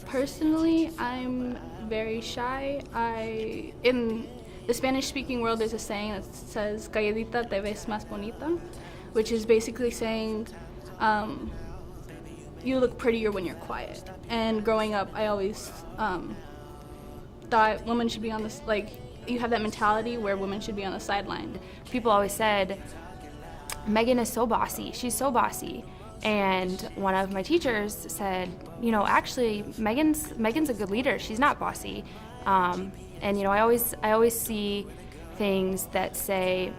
Personally, I'm very shy. In the Spanish-speaking world, there's a saying that says "calladita te ves más bonita," which is basically saying you look prettier when you're quiet. And growing up, I always thought women should be on this, like, you have that mentality where women should be on the sideline. People always said, Megan is so bossy, she's so bossy. And one of my teachers said, you know, actually, Megan's a good leader, she's not bossy. And you know, I always see things that say,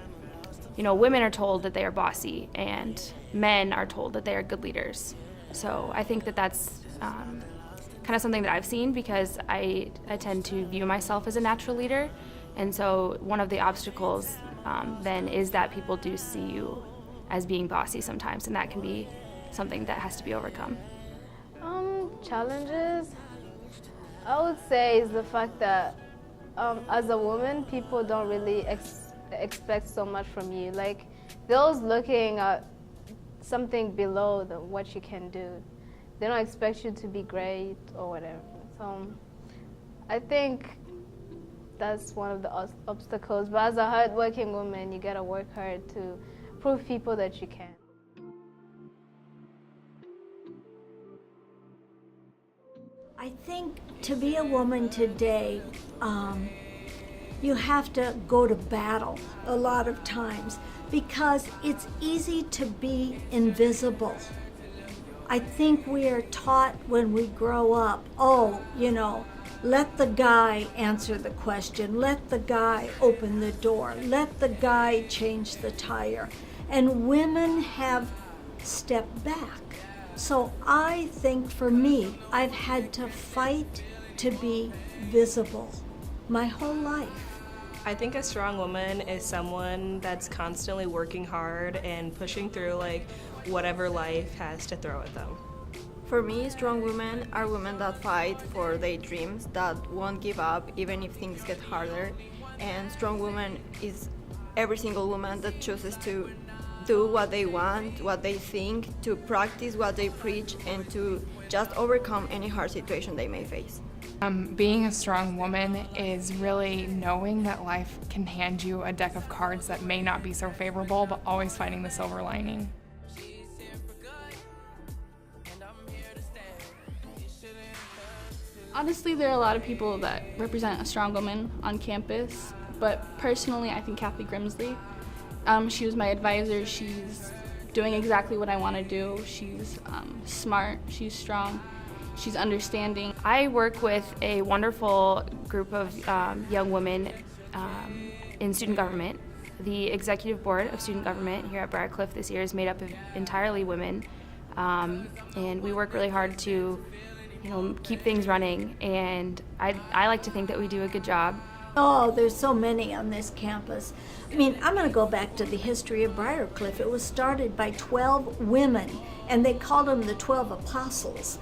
you know, women are told that they are bossy and men are told that they are good leaders. So I think that that's kind of something that I've seen because I tend to view myself as a natural leader. And so one of the obstacles then is that people do see you as being bossy sometimes, and that can be something that has to be overcome. Challenges, I would say, is the fact that as a woman, people don't really expect so much from you. Like, they're always looking at something below what you can do. They don't expect you to be great or whatever. So I think that's one of the obstacles. But as a hardworking woman, you gotta work hard to prove people that you can. I think to be a woman today, you have to go to battle a lot of times because it's easy to be invisible. I think we are taught when we grow up, oh, you know, let the guy answer the question, let the guy open the door, let the guy change the tire. And women have stepped back. So I think for me, I've had to fight to be visible my whole life. I think a strong woman is someone that's constantly working hard and pushing through like whatever life has to throw at them. For me, strong women are women that fight for their dreams, that won't give up even if things get harder. And strong woman is every single woman that chooses to do what they want, what they think, to practice what they preach, and to just overcome any hard situation they may face. Being a strong woman is really knowing that life can hand you a deck of cards that may not be so favorable, but always finding the silver lining. Honestly, there are a lot of people that represent a strong woman on campus, but personally, I think Kathy Grimsley. She was my advisor. She's doing exactly what I want to do. She's smart, she's strong, she's understanding. I work with a wonderful group of young women in student government. The executive board of student government here at Briar Cliff this year is made up of entirely women, and we work really hard to, you know, keep things running, and I like to think that we do a good job. Oh, there's so many on this campus. I mean, I'm going to go back to the history of Briar Cliff. It was started by 12 women, and they called them the 12 Apostles.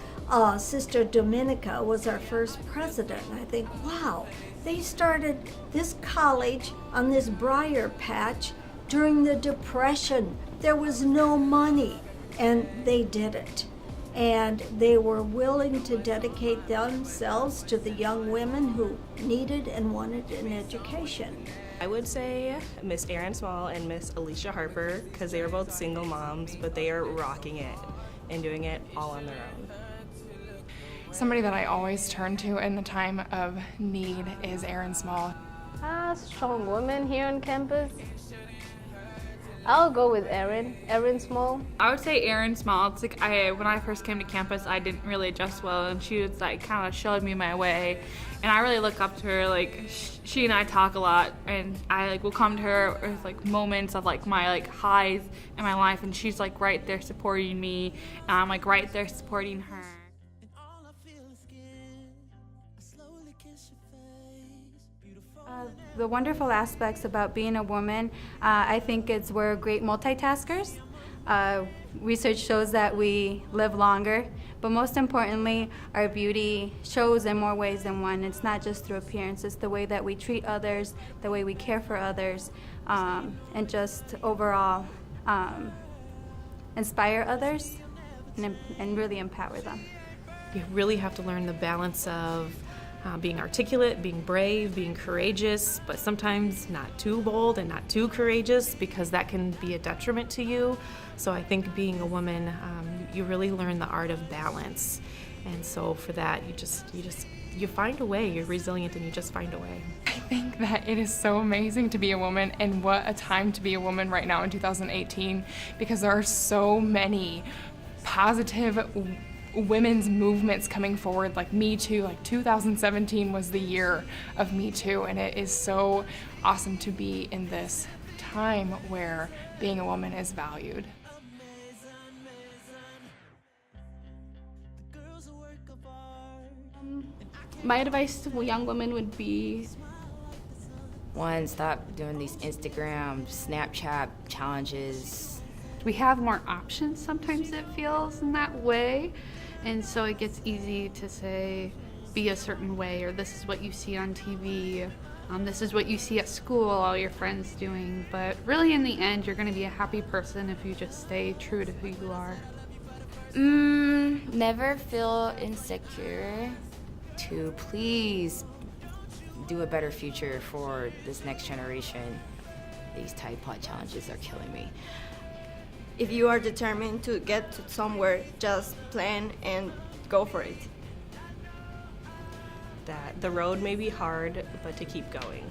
Sister Dominica was our first president. I think, wow, they started this college on this briar patch during the Depression. There was no money, and they did it. And they were willing to dedicate themselves to the young women who needed and wanted an education. I would say Miss Erin Small and Miss Alicia Harper, because they are both single moms, but they are rocking it and doing it all on their own. Somebody that I always turn to in the time of need is Erin Small. Strong woman here on campus. I'll go with Erin Small. I would say Erin Small. It's like when I first came to campus, I didn't really adjust well, and she was like kind of showed me my way, and I really look up to her. Like she and I talk a lot, and I like will come to her with like moments of like my like highs in my life, and she's like right there supporting me, and I'm like right there supporting her. The wonderful aspects about being a woman, I think we're great multitaskers. Research shows that we live longer, but most importantly, our beauty shows in more ways than one. It's not just through appearance, it's the way that we treat others, the way we care for others, and just overall inspire others and really empower them. You really have to learn the balance of being articulate, being brave, being courageous, but sometimes not too bold and not too courageous, because that can be a detriment to you. So I think being a woman, you really learn the art of balance. And so for that, you find a way. You're resilient and you just find a way. I think that it is so amazing to be a woman, and what a time to be a woman right now in 2018, because there are so many positive women's movements coming forward, like Me Too. Like 2017 was the year of Me Too, and it is so awesome to be in this time where being a woman is valued. My advice to young women would be, one, stop doing these Instagram, Snapchat challenges. We have more options sometimes, it feels in that way, and so it gets easy to say be a certain way, or this is what you see on TV, this is what you see at school, all your friends doing, but really in the end you're going to be a happy person if you just stay true to who you are. Never feel insecure. To please do a better future for this next generation. These Tide Pod challenges are killing me. If you are determined to get to somewhere, just plan and go for it. That the road may be hard, but to keep going.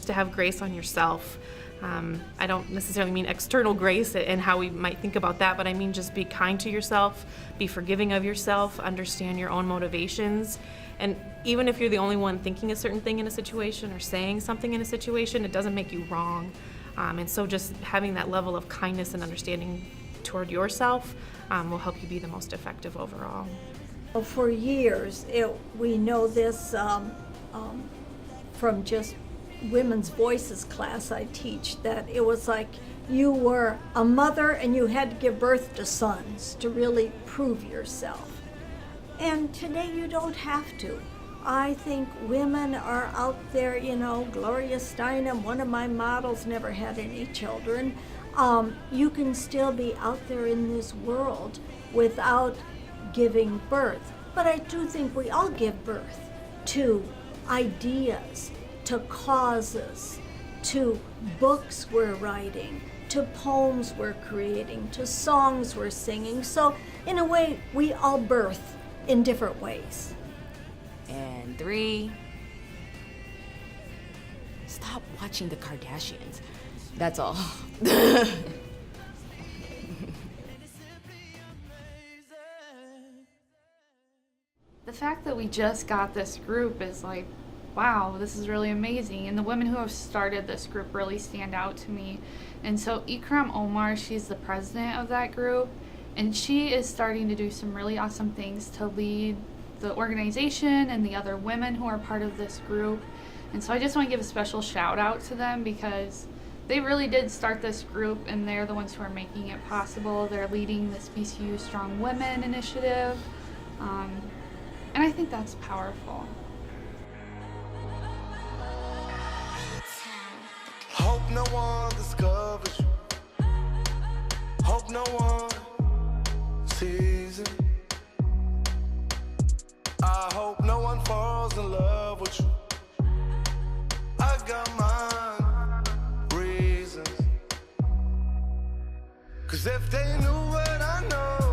To have grace on yourself. I don't necessarily mean external grace and how we might think about that, but I mean just be kind to yourself, be forgiving of yourself, understand your own motivations. And even if you're the only one thinking a certain thing in a situation or saying something in a situation, it doesn't make you wrong. And so just having that level of kindness and understanding toward yourself will help you be the most effective overall. For years, we know this from just women's voices class I teach, that it was like you were a mother and you had to give birth to sons to really prove yourself. And today you don't have to. I think women are out there, Gloria Steinem, one of my models, never had any children. You can still be out there in this world without giving birth. But I do think we all give birth to ideas, to causes, to books we're writing, to poems we're creating, to songs we're singing. So in a way, we all birth in different ways. And 3, stop watching the Kardashians. That's all. The fact that we just got this group is like, wow, this is really amazing. And the women who have started this group really stand out to me. And so Ikram Omar, she's the president of that group, and she is starting to do some really awesome things to lead the organization and the other women who are part of this group. And so I just want to give a special shout out to them, because they really did start this group and they're the ones who are making it possible. They're leading this BCU Strong Women initiative. And I think that's powerful. Hope no one discovers you. Hope no one sees it. I hope no one falls in love with you. I got my reasons. 'Cause if they knew what I know,